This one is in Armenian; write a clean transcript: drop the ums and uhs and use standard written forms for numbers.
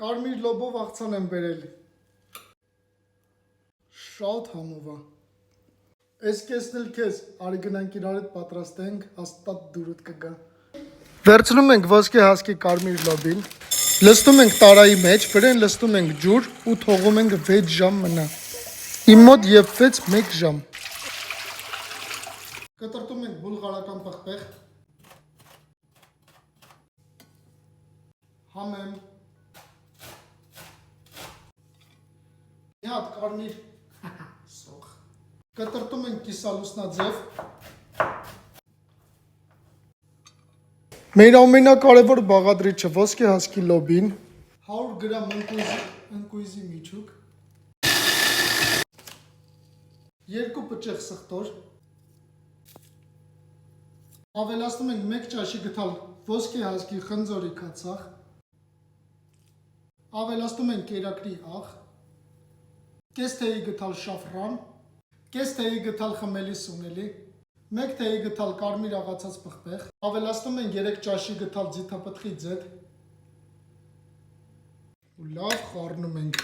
Կարմիր լոբով աղցան եմ բերել։ Շատ համով է։ Այս կեսն էլ քեզ, արի գնանք իրար հետ պատրաստենք, հաստատ դուրդ կգա։ Վերցնում ենք ոսկե հասկի կարմիր լոբին, լցնում ենք տարայի մեջ, վրան լցնում ենք ջուր ու թողում ենք 6 ժամ մնա։ Իմ մոտ եփվեց 1 ժամ։ Կտրտում ենք բուլղարական պղպեղ։ Համեմ։ Մի հատ կարմիր սոխ։ Կտրտում ենք կիսալուսնաձև։ Մեր ամենակարևոր բաղադրիչը ոսկե հասկի լոբին, 100 գրամ ընկույզի միջուկ, 2 պճեղ սխտոր, ավելացնում ենք 1 ճաշի գթալ ոսկե հասկի խնձորի կացախ, ավելացնում ենք կերակրի աղ, կես թեյի գթալ շաֆրան, կես թեյի գթալ խմելի սունելի, 1 թեյի գթալ կարմիր աղացած պղպեղ, ավելացնում ենք 3 ճաշի գթալ ձիթապտղի ձեթ ու լավ խառնում ենք։